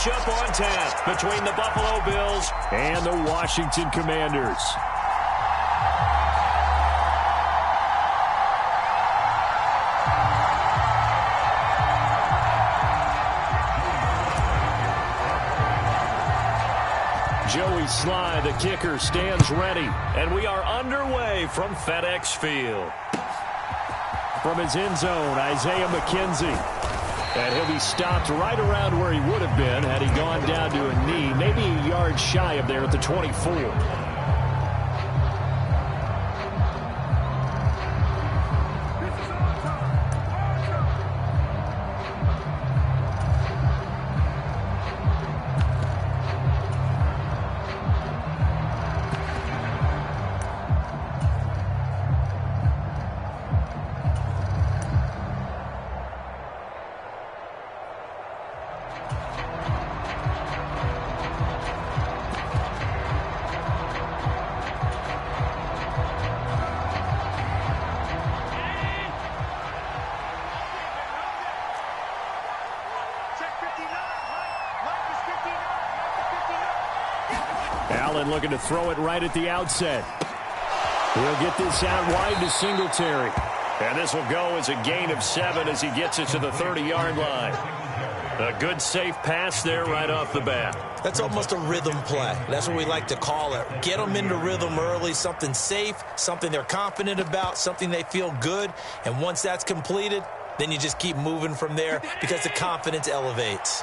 matchup on tap between the Buffalo Bills and the Washington Commanders. Joey Sly, the kicker, stands ready, and we are underway from FedEx Field. From his end zone, Isaiah McKenzie. And he'll be stopped right around where he would have been had he gone down to a knee, maybe a yard shy of there at the 24. Allen looking to throw it right at the outset. He'll get this out wide to Singletary. And this will go as a gain of 7 as he gets it to the 30-yard line. A good, safe pass there right off the bat. That's almost a rhythm play. That's what we like to call it. Get them into rhythm early, something safe, something they're confident about, something they feel good. And once that's completed, then you just keep moving from there because the confidence elevates.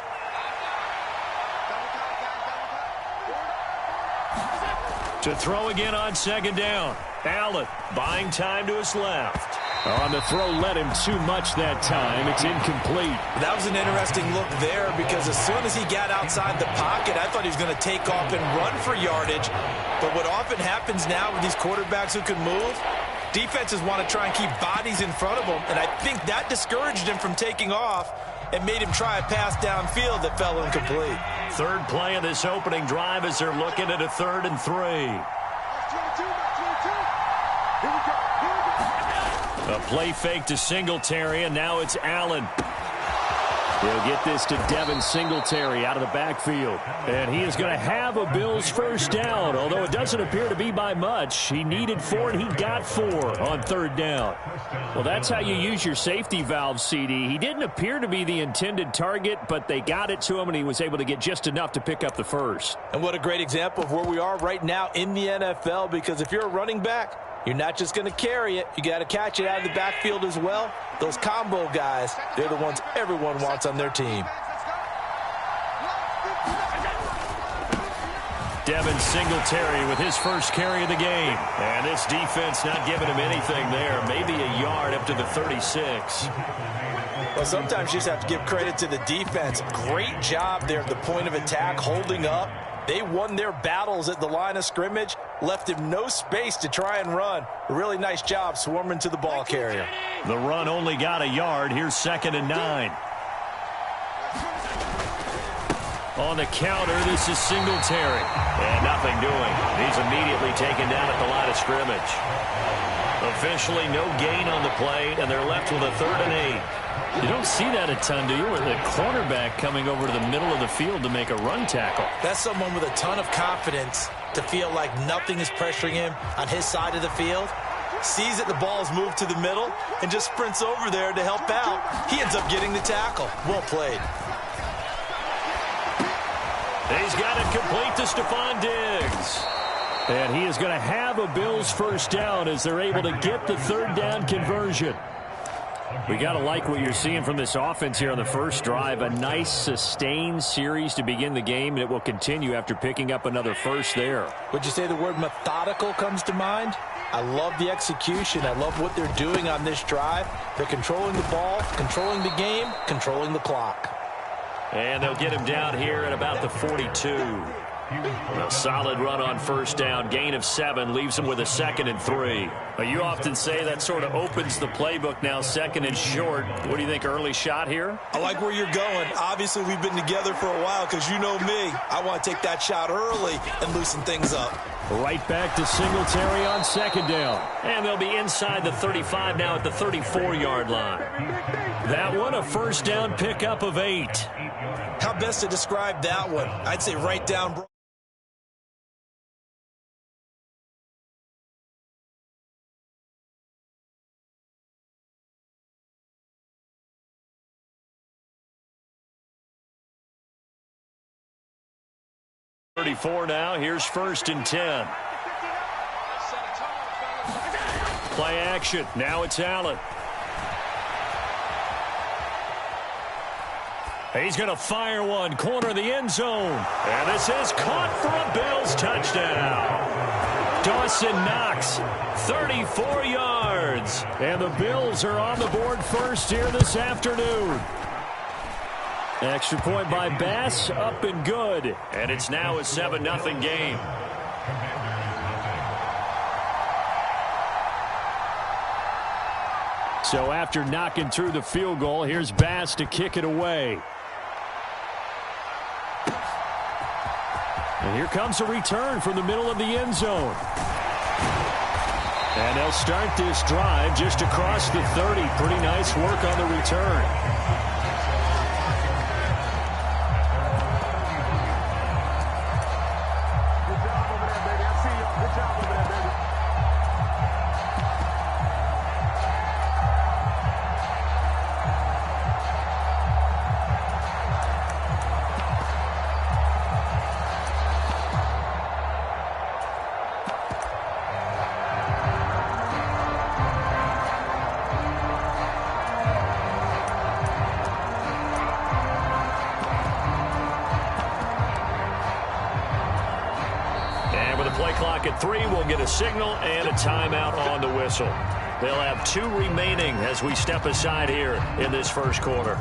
To throw again on second down. Allen buying time to his left. On the throw, led him too much that time. It's incomplete. That was an interesting look there because as soon as he got outside the pocket, I thought he was going to take off and run for yardage. But what often happens now with these quarterbacks who can move, defenses want to try and keep bodies in front of them, and I think that discouraged him from taking off and made him try a pass downfield that fell incomplete. Third play of this opening drive as they're looking at a 3rd and 3. A play fake to Singletary, and now it's Allen. He'll get this to Devin Singletary out of the backfield. And he is going to have a Bills first down, although it doesn't appear to be by much. He needed 4, and he got 4 on 3rd down. Well, that's how you use your safety valve, CD. He didn't appear to be the intended target, but they got it to him, and he was able to get just enough to pick up the first. And what a great example of where we are right now in the NFL, because if you're a running back, you're not just going to carry it. You got to catch it out of the backfield as well. Those combo guys, they're the ones everyone wants on their team. Devin Singletary with his first carry of the game. And this defense not giving him anything there. Maybe a yard up to the 36. Well, sometimes you just have to give credit to the defense. Great job there at the point of attack, holding up. They won their battles at the line of scrimmage, left him no space to try and run. A really nice job swarming to the ball carrier. The run only got a yard. Here's 2nd and 9. On the counter, this is Singletary. And nothing doing. He's immediately taken down at the line of scrimmage. Officially no gain on the play, and they're left with a 3rd and 8. You don't see that a ton, do you? With a cornerback coming over to the middle of the field to make a run tackle. That's someone with a ton of confidence to feel like nothing is pressuring him on his side of the field. Sees that the ball is moved to the middle and just sprints over there to help out. He ends up getting the tackle. Well played. He's got it complete to Stephon Diggs. And he is going to have a Bills first down as they're able to get the 3rd down conversion. We got to like what you're seeing from this offense here on the first drive. A nice sustained series to begin the game, and it will continue after picking up another first there. Would you say the word methodical comes to mind? I love the execution. I love what they're doing on this drive. They're controlling the ball, controlling the game, controlling the clock. And they'll get him down here at about the 42. A solid run on first down. Gain of 7 leaves him with a 2nd and 3. You often say that sort of opens the playbook now, 2nd and short. What do you think, early shot here? I like where you're going. Obviously, we've been together for a while because you know me. I want to take that shot early and loosen things up. Right back to Singletary on 2nd down. And they'll be inside the 35 now at the 34-yard line. That one a first down pickup of 8. How best to describe that one? I'd say right down broad. Now, here's 1st and 10. Play action. Now it's Allen. He's going to fire one, corner of the end zone. And this is caught for a Bills touchdown. Dawson Knox, 34 yards. And the Bills are on the board first here this afternoon. Extra point by Bass, up and good. And it's now a 7-0 game. So after knocking through the field goal, here's Bass to kick it away. And here comes a return from the middle of the end zone. And they'll start this drive just across the 30. Pretty nice work on the return. Clock at 3. We'll get a signal and a timeout on the whistle. They'll have 2 remaining as we step aside here in this first quarter.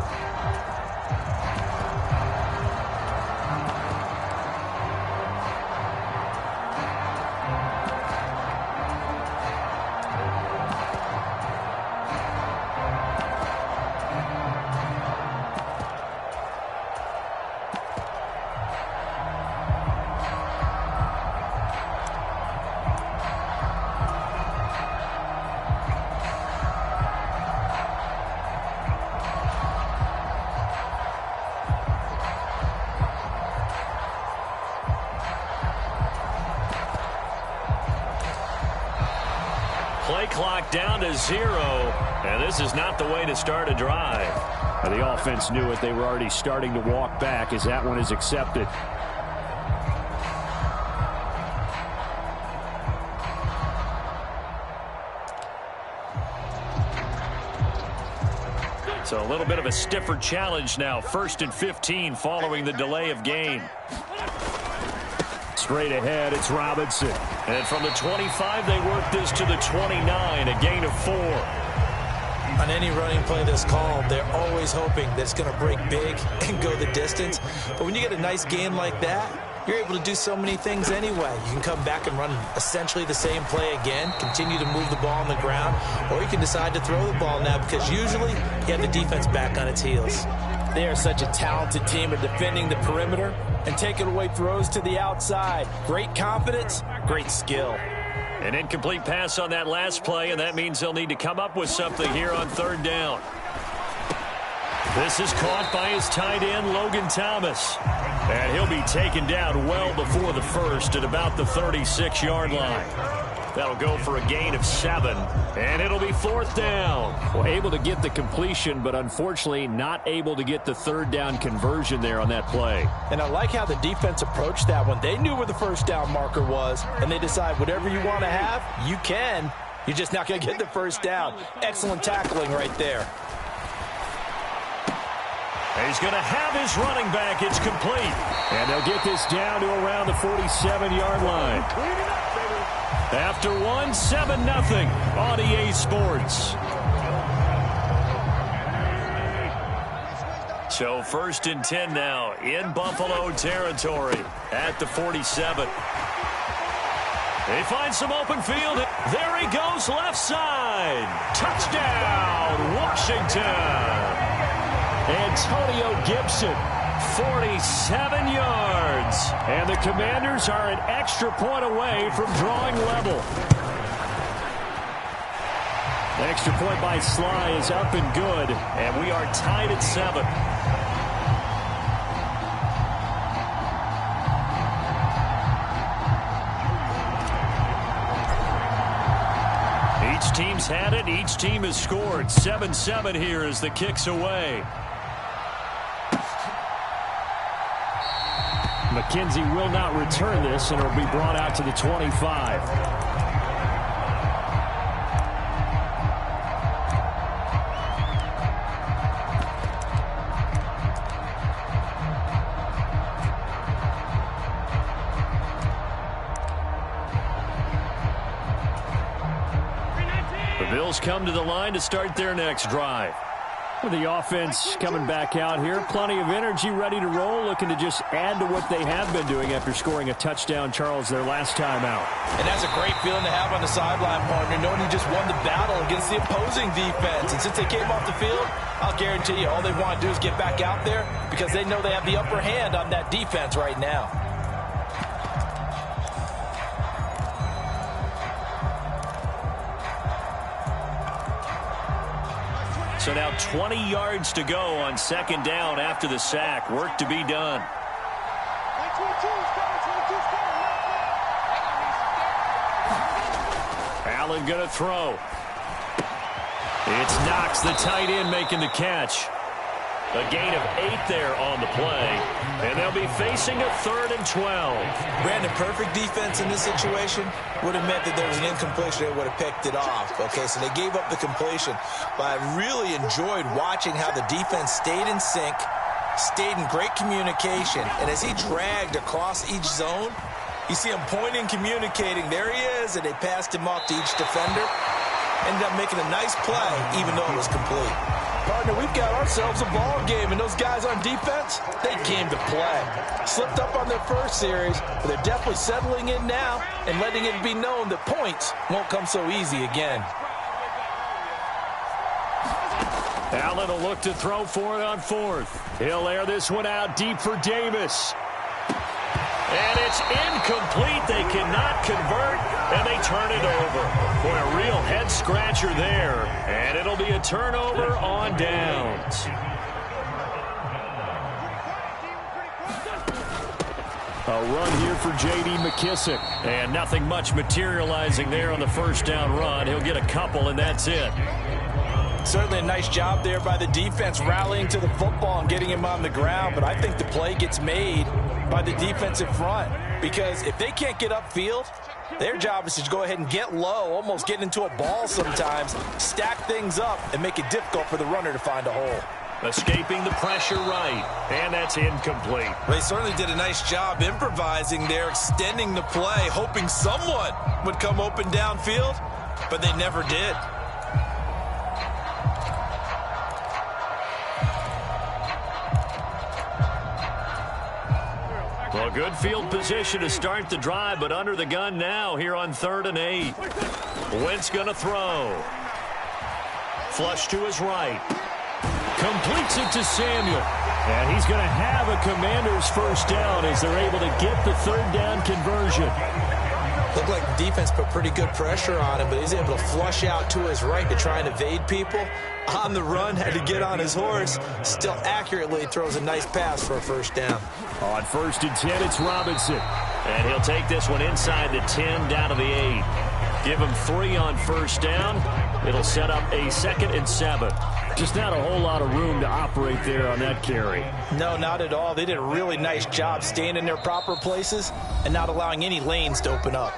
Play clock down to 0, and this is not the way to start a drive. The offense knew it. They were already starting to walk back as that one is accepted. So a little bit of a stiffer challenge now. 1st and 15 following the delay of game. Straight ahead, it's Robinson. And from the 25, they work this to the 29, a gain of 4. On any running play that's called, they're always hoping that it's going to break big and go the distance. But when you get a nice gain like that, you're able to do so many things anyway. You can come back and run essentially the same play again, continue to move the ball on the ground, or you can decide to throw the ball now because usually you have the defense back on its heels. They are such a talented team at defending the perimeter and taking away throws to the outside. Great confidence, great skill. An incomplete pass on that last play, and that means they'll need to come up with something here on 3rd down. This is caught by his tight end, Logan Thomas. And he'll be taken down well before the first at about the 36-yard line. That'll go for a gain of 7, and it'll be 4th down. Well, able to get the completion, but unfortunately not able to get the 3rd down conversion there on that play. And I like how the defense approached that one. They knew where the 1st down marker was, and they decide whatever you want to have, you can. You're just not going to get the 1st down. Excellent tackling right there. He's going to have his running back. It's complete. And they'll get this down to around the 47-yard line. After 1, 7-0 on EA Sports. So 1st and 10 now in Buffalo territory at the 47. They find some open field. There he goes, left side. Touchdown, Washington. Antonio Gibson, 47 yards. And the Commanders are an extra point away from drawing level. The extra point by Sly is up and good, and we are tied at 7. teams had it. Each team has scored. 7-7 here as the kick's away. McKenzie will not return this, and it'll be brought out to the 25. Bills come to the line to start their next drive. With the offense coming back out here, plenty of energy, ready to roll, looking to just add to what they have been doing after scoring a touchdown, Charles, their last time out. And that's a great feeling to have on the sideline, partner, knowing you just won the battle against the opposing defense. And since they came off the field, I'll guarantee you all they want to do is get back out there because they know they have the upper hand on that defense right now. So now 20 yards to go on second down after the sack. Work to be done. Allen going to throw. It's Knox, the tight end, making the catch. A gain of 8 there on the play. And they'll be facing a 3rd and 12. Brandon, perfect defense in this situation would have meant that there was an incompletion. They would have picked it off. Okay, so they gave up the completion. But I really enjoyed watching how the defense stayed in sync, stayed in great communication. And as he dragged across each zone, you see him pointing, communicating. There he is, and they passed him off to each defender. Ended up making a nice play, even though it was complete. Partner, we've got ourselves a ball game, and those guys on defense, they came to play. Slipped up on their first series, but they're definitely settling in now and letting it be known that points won't come so easy again. Allen will look to throw for it on 4th. He'll air this one out deep for Davis. And it's incomplete. They cannot convert, and they turn it over. Boy, a real head-scratcher there. And it'll be a turnover on downs. A run here for J.D. McKissick. And nothing much materializing there on the first down run. He'll get a couple, and that's it. Certainly a nice job there by the defense rallying to the football and getting him on the ground. But I think the play gets made by the defensive front. Because if they can't get upfield, their job is to go ahead and get low, almost get into a ball sometimes, stack things up, and make it difficult for the runner to find a hole. Escaping the pressure right, and that's incomplete. They certainly did a nice job improvising there, extending the play, hoping someone would come open downfield, but they never did. Well, good field position to start the drive, but under the gun now here on 3rd and 8. Wentz going to throw. Flush to his right. Completes it to Samuel. And he's going to have a Commanders first down as they're able to get the 3rd down conversion. Looked like the defense put pretty good pressure on him, but he's able to flush out to his right to try and evade people. On the run, had to get on his horse. Still accurately throws a nice pass for a first down. On 1st and 10, it's Robinson. And he'll take this one inside the 10 down to the 8. Give him 3 on first down. It'll set up a 2nd and 7. Just not a whole lot of room to operate there on that carry. No, not at all. They did a really nice job staying in their proper places and not allowing any lanes to open up.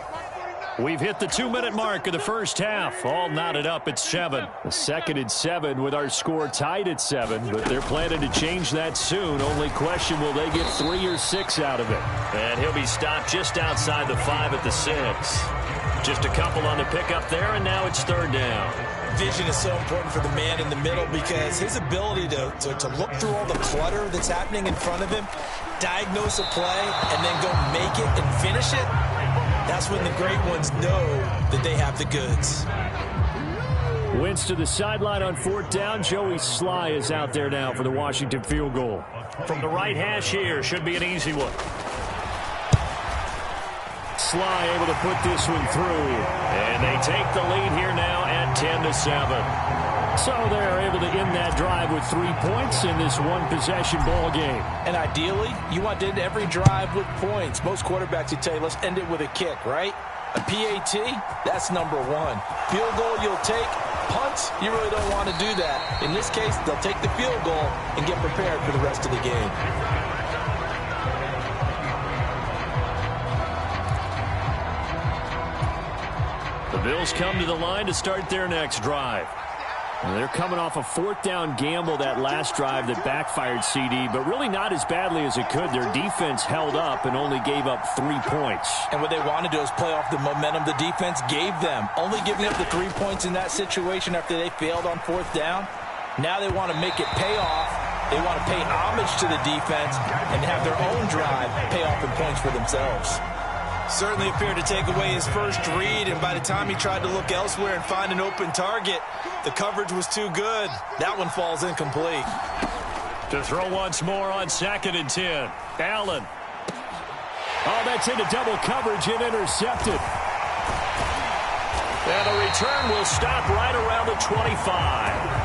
We've hit the 2-minute mark of the first half. All knotted up at 7. A 2nd and 7 with our score tied at 7, but they're planning to change that soon. Only question, will they get 3 or 6 out of it? And he'll be stopped just outside the 5 at the 6. Just a couple on the pickup there, and now it's 3rd down. Vision is so important for the man in the middle because his ability to look through all the clutter that's happening in front of him, diagnose a play, and then go make it and finish it, that's when the great ones know that they have the goods. Wentz to the sideline on 4th down. Joey Sly is out there now for the Washington field goal. From the right hash here, should be an easy one. Sly able to put this one through. And they take the lead here now at 10-7. So they're able to end that drive with 3 points in this one-possession ball game. And ideally, you want to end every drive with points. Most quarterbacks would tell you, let's end it with a kick, right? A PAT, that's number one. Field goal you'll take. Punts, you really don't want to do that. In this case, they'll take the field goal and get prepared for the rest of the game. The Bills come to the line to start their next drive. Well, they're coming off a fourth down gamble that last drive that backfired, CD, but really not as badly as it could. Their defense held up and only gave up 3 points. And what they want to do is play off the momentum the defense gave them. Only giving up the 3 points in that situation after they failed on fourth down. Now they want to make it pay off. They want to pay homage to the defense and have their own drive pay off in points for themselves. Certainly appeared to take away his first read, and by the time he tried to look elsewhere and find an open target, the coverage was too good. That one falls incomplete. To throw once more on 2nd and 10. Allen. Oh, that's into double coverage and intercepted. And the return will stop right around the 25.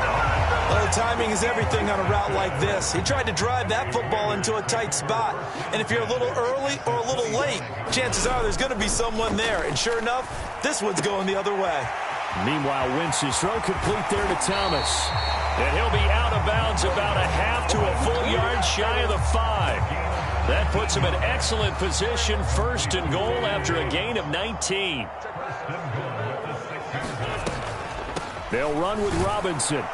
Well, timing is everything on a route like this. He tried to drive that football into a tight spot. And if you're a little early or a little late, chances are there's going to be someone there. And sure enough, this one's going the other way. Meanwhile, Wentz's throw complete there to Thomas. And he'll be out of bounds about a half to a full yard shy of the 5. That puts him in excellent position, 1st and goal after a gain of 19. They'll run with Robinson.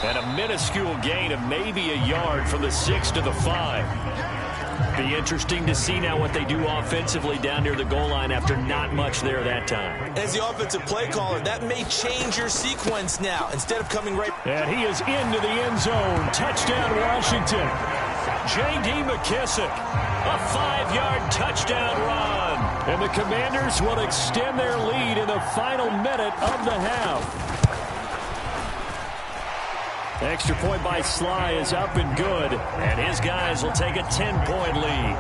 And a minuscule gain of maybe a yard from the 6 to the 5. Be interesting to see now what they do offensively down near the goal line after not much there that time. As the offensive play caller, that may change your sequence now. Instead of coming right... And he is into the end zone. Touchdown, Washington. J.D. McKissick. A 5-yard touchdown run. And the Commanders will extend their lead in the final minute of the half. Extra point by Sly is up and good, and his guys will take a 10-point lead.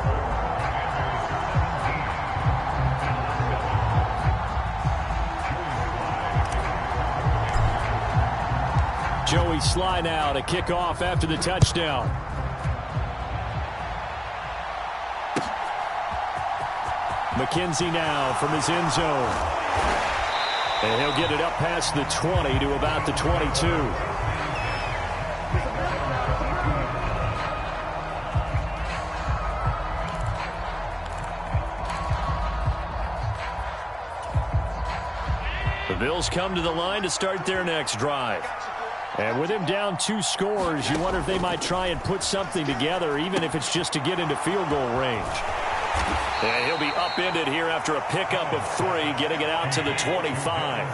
Joey Sly now to kick off after the touchdown. McKenzie now from his end zone. And he'll get it up past the 20 to about the 22. The Bills come to the line to start their next drive. And with him down 2 scores, you wonder if they might try and put something together, even if it's just to get into field goal range. And he'll be upended here after a pickup of 3, getting it out to the 25.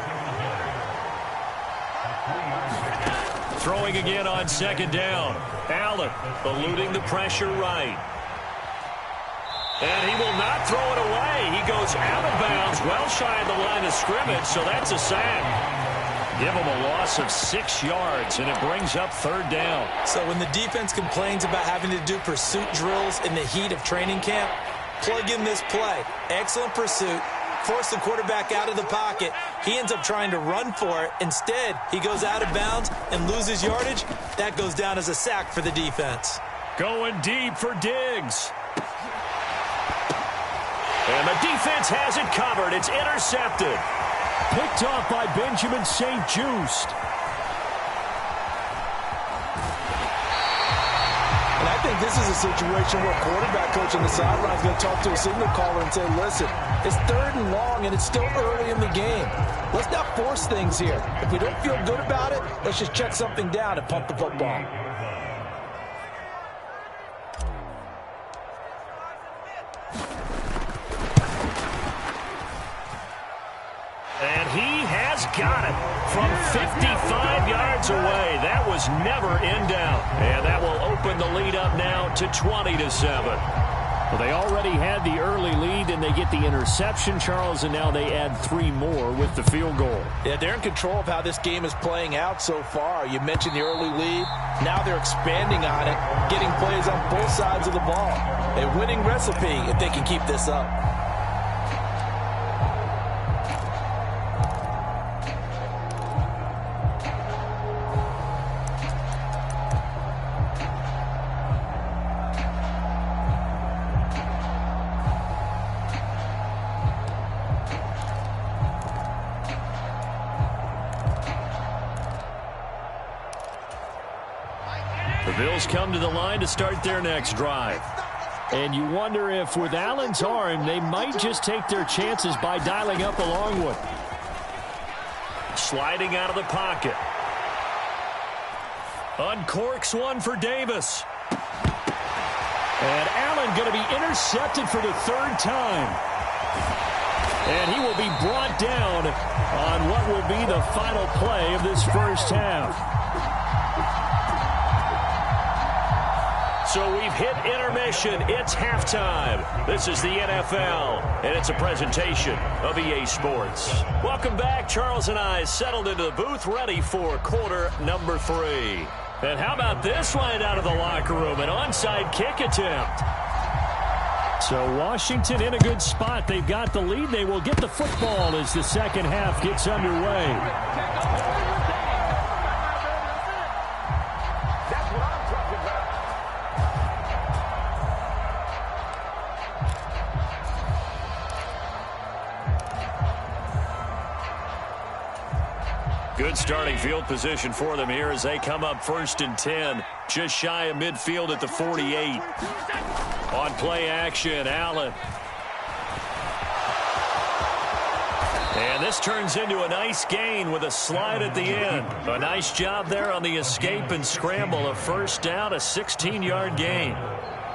Throwing again on 2nd down. Allen eluding the pressure right. And he will not throw it away. He goes out of bounds, well shy of the line of scrimmage, so that's a sack. Give him a loss of 6 yards, and it brings up 3rd down. So when the defense complains about having to do pursuit drills in the heat of training camp, plug in this play. Excellent pursuit. Force the quarterback out of the pocket. He ends up trying to run for it. Instead, he goes out of bounds and loses yardage. That goes down as a sack for the defense. Going deep for Diggs. And the defense has it covered. It's intercepted. Picked off by Benjamin St-Juste. And I think this is a situation where a quarterback coach on the sideline is going to talk to a signal caller and say, listen, it's 3rd and long and it's still early in the game. Let's not force things here. If we don't feel good about it, let's just check something down and pump the football. And he has got it from 55 yards away. That was never in doubt. And that will open the lead up now to 20-7. Well, they already had the early lead, and they get the interception, Charles, and now they add 3 more with the field goal. Yeah, they're in control of how this game is playing out so far. You mentioned the early lead. Now they're expanding on it, getting plays on both sides of the ball. A winning recipe if they can keep this up. Bills come to the line to start their next drive. And you wonder if with Allen's arm, they might just take their chances by dialing up a long one. Sliding out of the pocket. Uncorks one for Davis. And Allen going to be intercepted for the third time. And he will be brought down on what will be the final play of this first half. So we've hit intermission. It's halftime. This is the NFL, and it's a presentation of EA Sports. Welcome back. Charles and I settled into the booth, ready for quarter number 3. And how about this line out of the locker room? An onside kick attempt. So Washington in a good spot. They've got the lead. They will get the football as the second half gets underway. Good starting field position for them here as they come up 1st and 10. Just shy of midfield at the 48. On play action, Allen. And this turns into a nice gain with a slide at the end. A nice job there on the escape and scramble. A first down, a 16-yard gain.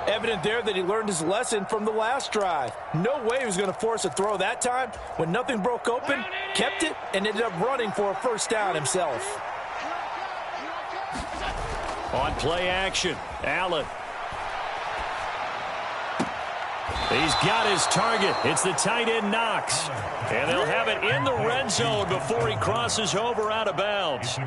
Evident there that he learned his lesson from the last drive. No way he was going to force a throw that time. When nothing broke open, kept it, and ended up running for a first down himself. On play action, Allen. He's got his target. It's the tight end Knox. And they'll have it in the red zone before he crosses over out of bounds.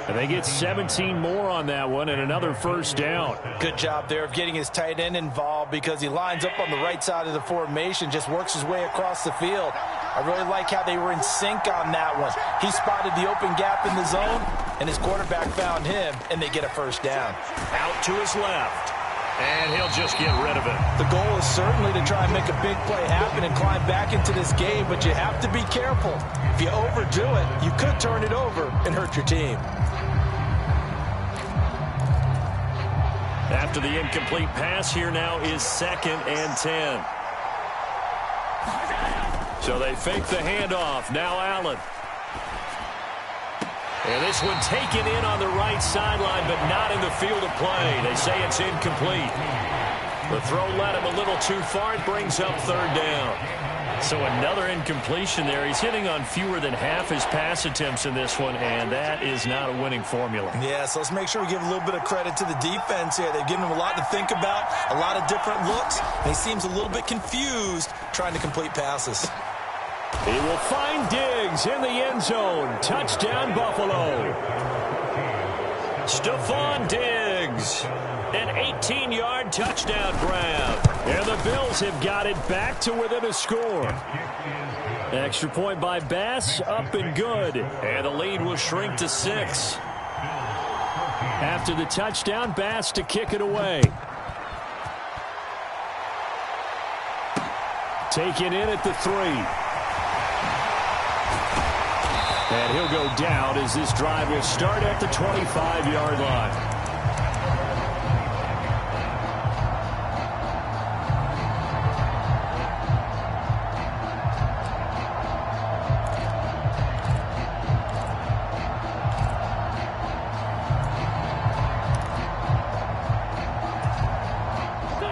And they get 17 more on that one and another first down. Good job there of getting his tight end involved because he lines up on the right side of the formation, just works his way across the field. I really like how they were in sync on that one. He spotted the open gap in the zone, and his quarterback found him, and they get a first down. Out to his left. And he'll just get rid of it. The goal is certainly to try and make a big play happen and climb back into this game, but you have to be careful. If you overdo it, you could turn it over and hurt your team. After the incomplete pass, here now is 2nd and 10. So they fake the handoff. Now Allen. And this one taken in on the right sideline, but not in the field of play. They say it's incomplete. The throw led him a little too far. It brings up 3rd down. So another incompletion there. He's hitting on fewer than half his pass attempts in this one, and that is not a winning formula. Yeah, so let's make sure we give a little bit of credit to the defense here. They've given him a lot to think about, a lot of different looks, and he seems a little bit confused trying to complete passes. He will find Diggs in the end zone. Touchdown, Buffalo. Stephon Diggs. An 18-yard touchdown grab. And the Bills have got it back to within a score. Extra point by Bass, up and good. And the lead will shrink to 6. After the touchdown, Bass to kick it away. Taken in at the 3. And he'll go down as this drive will start at the 25-yard line.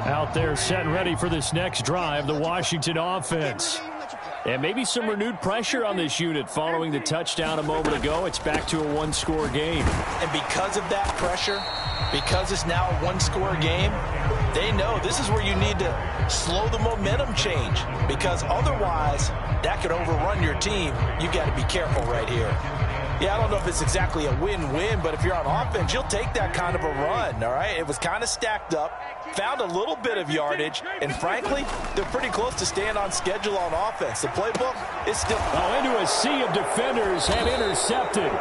Out there set and ready for this next drive, the Washington offense. And maybe some renewed pressure on this unit following the touchdown a moment ago. It's back to a one-score game. And because of that pressure, because it's now a one-score game, they know this is where you need to slow the momentum change. Because otherwise, that could overrun your team. You've got to be careful right here. Yeah, I don't know if it's exactly a win-win, but if you're on offense, you'll take that kind of a run, all right? It was kind of stacked up, found a little bit of yardage, and frankly, they're pretty close to staying on schedule on offense. The playbook is still... into a sea of defenders and intercepted.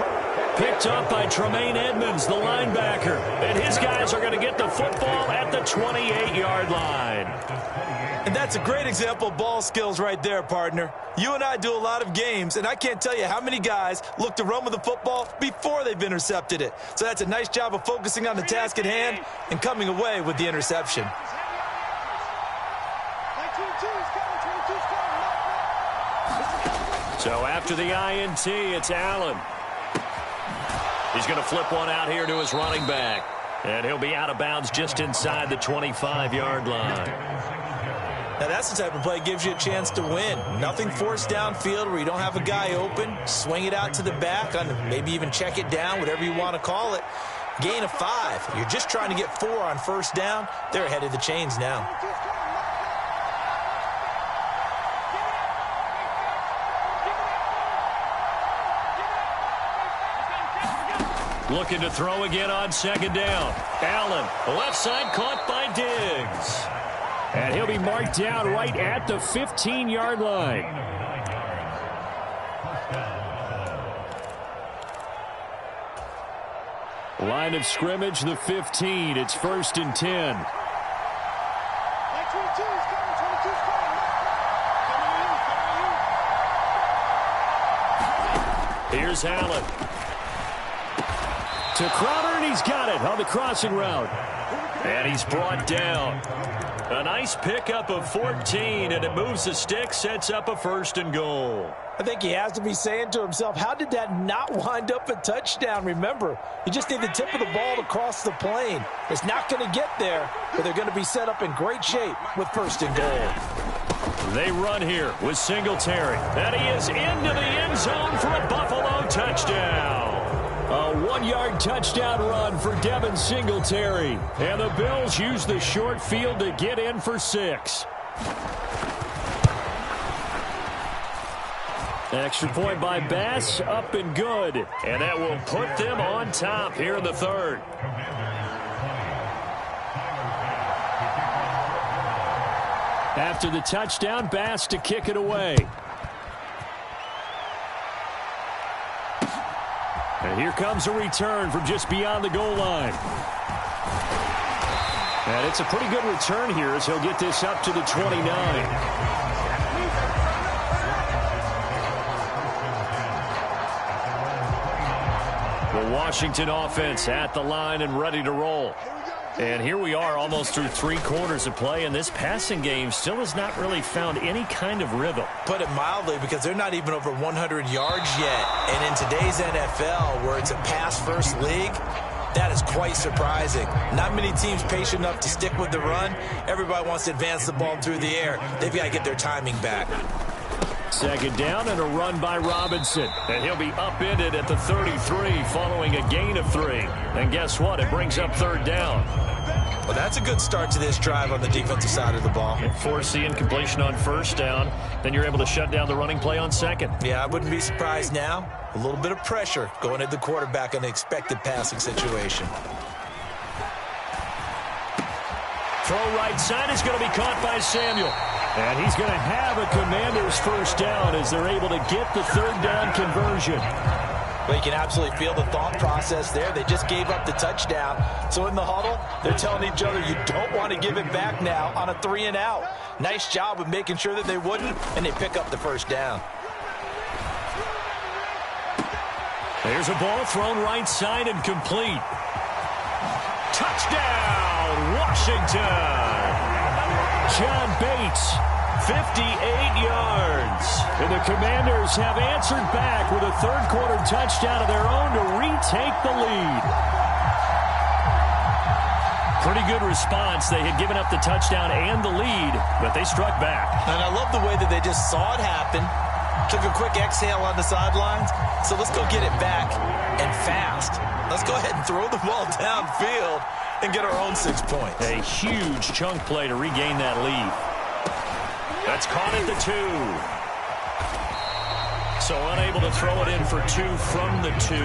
picked up by Tremaine Edmonds, the linebacker. And his guys are going to get the football at the 28-yard line. And that's a great example of ball skills right there, partner. You and I do a lot of games, and I can't tell you how many guys look to run with the football before they've intercepted it. So that's a nice job of focusing on the task at hand and coming away with the interception. So after the INT, it's Allen. He's going to flip one out here to his running back. And he'll be out of bounds just inside the 25-yard line. Now that's the type of play that gives you a chance to win. Nothing forced downfield where you don't have a guy open. Swing it out to the back, on maybe even check it down, whatever you want to call it. Gain of 5. You're just trying to get 4 on first down. They're ahead of the chains now. Looking to throw again on second down. Allen, left side, caught by Diggs. And he'll be marked down right at the 15-yard line. Line of scrimmage, the 15. It's 1st and 10. Here's Allen. To Crowder, and he's got it on the crossing route. And he's brought down. A nice pickup of 14, and it moves the stick, sets up a 1st and goal. I think he has to be saying to himself, how did that not wind up a touchdown? Remember, you just need the tip of the ball to cross the plane. It's not going to get there, but they're going to be set up in great shape with 1st and goal. They run here with Singletary, and he is into the end zone for a Buffalo touchdown. A 1-yard touchdown run for Devin Singletary. And the Bills use the short field to get in for 6. Extra point by Bass, up and good. And that will put them on top here in the 3rd. After the touchdown, Bass to kick it away. And here comes a return from just beyond the goal line. And it's a pretty good return here as he'll get this up to the 29. The Washington offense at the line and ready to roll. And here we are almost through 3 quarters of play, and this passing game still has not really found any kind of rhythm. Put it mildly, because they're not even over 100 yards yet. And in today's NFL, where it's a pass-first league, that is quite surprising. Not many teams patient enough to stick with the run. Everybody wants to advance the ball through the air. They've got to get their timing back. Second down and a run by Robinson. And he'll be upended at the 33 following a gain of 3. And guess what? It brings up 3rd down. Well, that's a good start to this drive on the defensive side of the ball. And force the incompletion on 1st down. Then you're able to shut down the running play on 2nd. Yeah, I wouldn't be surprised now. A little bit of pressure going at the quarterback in the expected passing situation. Throw right side is going to be caught by Samuel. And he's going to have a Commander's 1st down as they're able to get the 3rd down conversion. Well, you can absolutely feel the thought process there. They just gave up the touchdown. So in the huddle, they're telling each other, you don't want to give it back now on a 3-and-out. Nice job of making sure that they wouldn't, and they pick up the 1st down. There's a ball thrown right side and complete. Touchdown, Washington! John Bates, 58 yards. And the Commanders have answered back with a 3rd quarter touchdown of their own to retake the lead. Pretty good response. They had given up the touchdown and the lead, but they struck back. And I love the way that they just saw it happen. Took a quick exhale on the sidelines. So let's go get it back and fast. Let's go ahead and throw the ball downfield and get our own 6 points. A huge chunk play to regain that lead. That's caught at the 2. So unable to throw it in for 2 from the 2.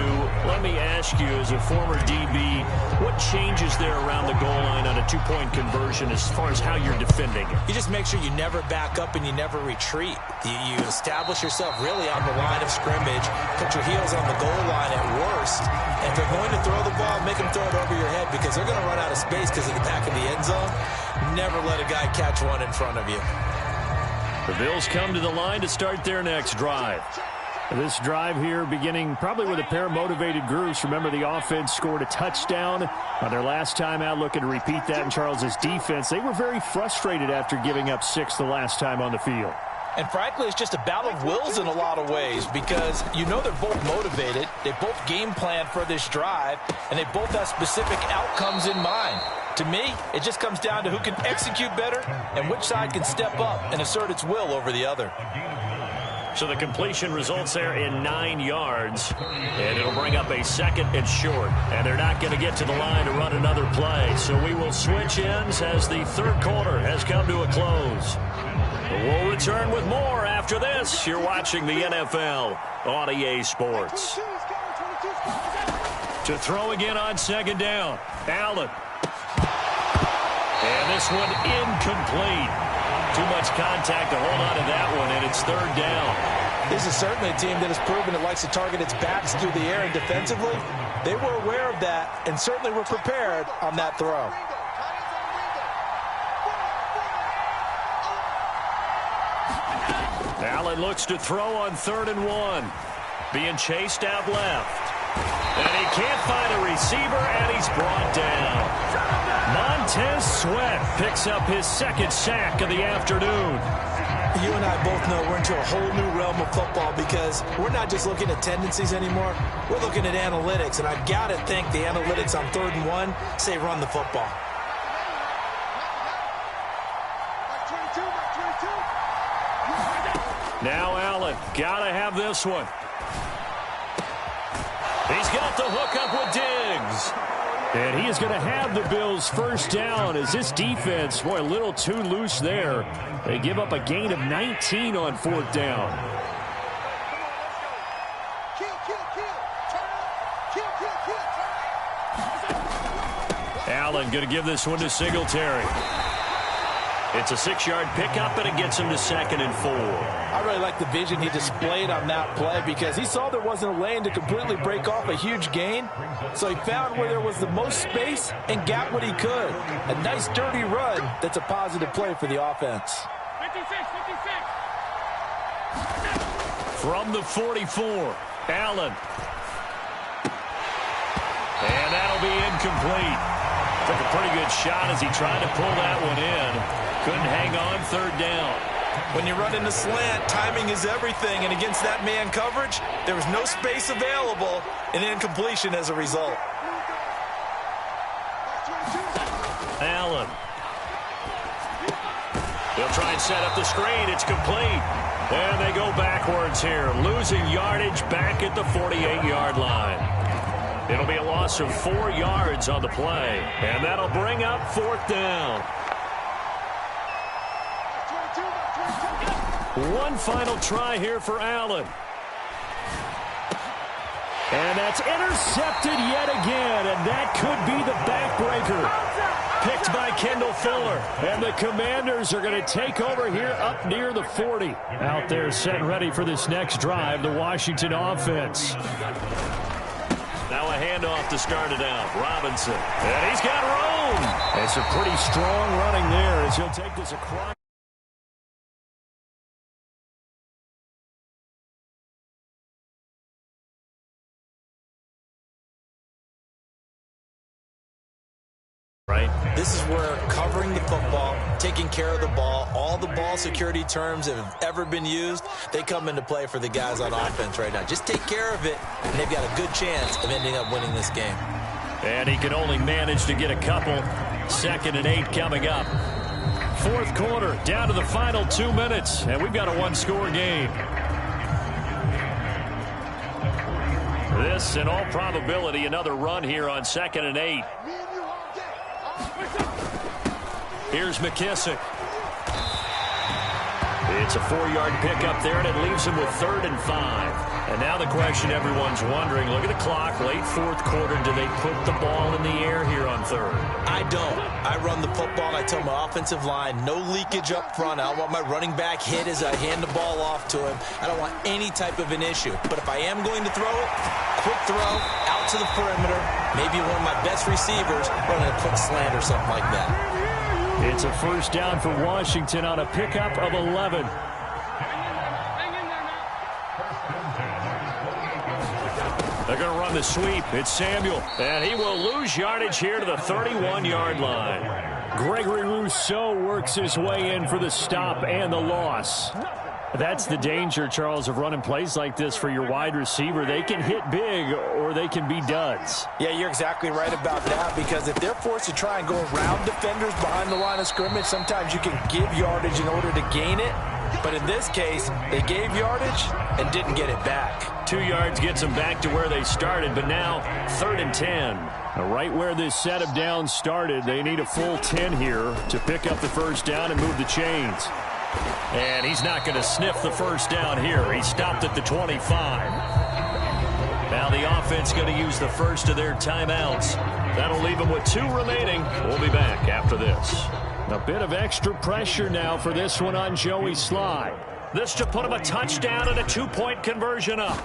Let me ask you, as a former DB, what changes there around the goal line on a 2-point conversion as far as how you're defending? You just make sure you never back up and you never retreat. You establish yourself really on the line of scrimmage, put your heels on the goal line at worst, and if they're going to throw the ball, make them throw it over your head because they're going to run out of space because of the back of the end zone. Never let a guy catch one in front of you. The Bills come to the line to start their next drive. This drive here beginning probably with a pair of motivated groups. Remember, the offense scored a touchdown on their last time out, looking to repeat that in Charles's defense. They were very frustrated after giving up 6 the last time on the field. And frankly, it's just a battle of wills in a lot of ways because you know they're both motivated. They both game plan for this drive, and they both have specific outcomes in mind. To me, it just comes down to who can execute better and which side can step up and assert its will over the other. So the completion results there in 9 yards, and it'll bring up a 2nd and short. And they're not going to get to the line to run another play. So we will switch ends as the 3rd quarter has come to a close. We'll return with more after this. You're watching the NFL on EA Sports. To throw again on 2nd down, Allen. And this one incomplete. Too much contact to hold on to that one, and it's 3rd down. This is certainly a team that has proven it likes to target its backs through the air, and defensively, they were aware of that and certainly were prepared on that throw. Allen looks to throw on 3rd and 1. Being chased out left. And he can't find a receiver, and he's brought down. Montez Sweat picks up his 2nd sack of the afternoon. You and I both know we're into a whole new realm of football because we're not just looking at tendencies anymore. We're looking at analytics, and I've got to think the analytics on 3rd and 1 say run the football. Now Allen, gotta have this one. He's got the hook up with Diggs. And he is going to have the Bills' 1st down as this defense, boy, a little too loose there. They give up a gain of 19 on 4th down. Allen going to give this one to Singletary. It's a 6-yard pickup, and it gets him to 2nd and 4. I really like the vision he displayed on that play because he saw there wasn't a lane to completely break off a huge gain. So he found where there was the most space and got what he could. A nice, dirty run that's a positive play for the offense. 56. From the 44, Allen. And that'll be incomplete. Took a pretty good shot as he tried to pull that one in. Couldn't hang on 3rd down. When you run in the slant, timing is everything, and against that man coverage, there was no space available, and incompletion as a result. Allen. They'll try and set up the screen. It's complete. And they go backwards here, losing yardage back at the 48-yard line. It'll be a loss of 4 yards on the play, and that'll bring up 4th down. One final try here for Allen. And that's intercepted yet again, and that could be the backbreaker. Picked by Kendall Fuller, and the Commanders are going to take over here up near the 40. Out there set ready for this next drive, the Washington offense. Now a handoff to start it out. Robinson, and he's got room. It's a pretty strong running there as he'll take this across. Right. This is where covering the football, taking care of the ball, all the ball security terms that have ever been used, they come into play for the guys on offense right now. Just take care of it, and they've got a good chance of ending up winning this game. And he can only manage to get a couple. 2nd and 8 coming up. 4th quarter, down to the final 2 minutes, and we've got a 1-score game. This, in all probability, another run here on 2nd and 8. Here's McKissick. It's a 4-yard pickup there, and it leaves him with 3rd and 5. And now the question everyone's wondering, look at the clock, late 4th quarter, do they put the ball in the air here on 3rd? I don't. I run the football, and I tell my offensive line, no leakage up front. I don't want my running back hit as I hand the ball off to him. I don't want any type of an issue. But if I am going to throw it, quick throw, out to the perimeter, maybe one of my best receivers running a quick slant or something like that. It's a 1st down for Washington on a pickup of 11. They're going to run the sweep. It's Samuel, and he will lose yardage here to the 31-yard line. Gregory Rousseau works his way in for the stop and the loss. That's the danger, Charles, of running plays like this for your wide receiver. They can hit big or they can be duds. Yeah, you're exactly right about that, because if they're forced to try and go around defenders behind the line of scrimmage, sometimes you can give yardage in order to gain it. But in this case, they gave yardage and didn't get it back. 2 yards gets them back to where they started, but now 3rd and 10. Right where this set of downs started, they need a full 10 here to pick up the 1st down and move the chains. And he's not going to sniff the 1st down here. He stopped at the 25. Now the offense going to use the first of their timeouts. That'll leave them with 2 remaining. We'll be back after this. A bit of extra pressure now for this one on Joey Sly. This to put him a touchdown and a 2-point conversion up.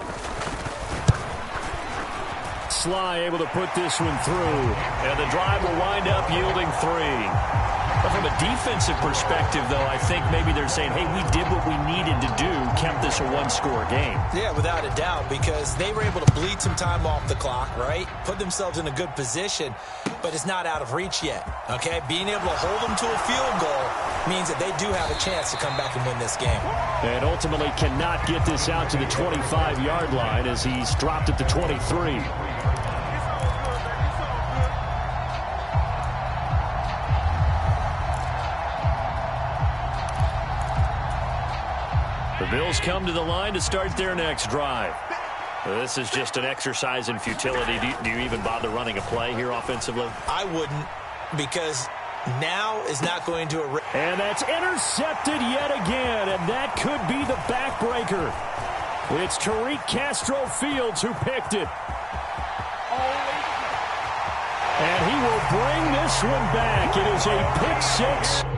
Sly able to put this one through, and the drive will wind up yielding 3. But from a defensive perspective, though, I think maybe they're saying, hey, we did what we needed to do, kept this a 1-score game. Yeah, without a doubt, because they were able to bleed some time off the clock, right? Put themselves in a good position, but it's not out of reach yet, okay? Being able to hold them to a field goal means that they do have a chance to come back and win this game. And ultimately cannot get this out to the 25-yard line as he's dropped at the 23. The Bills come to the line to start their next drive. This is just an exercise in futility. Do you even bother running a play here offensively? I wouldn't, because now is not going to... And that's intercepted yet again, and that could be the backbreaker. It's Tariq Castro-Fields who picked it. And he will bring this one back. It is a pick 6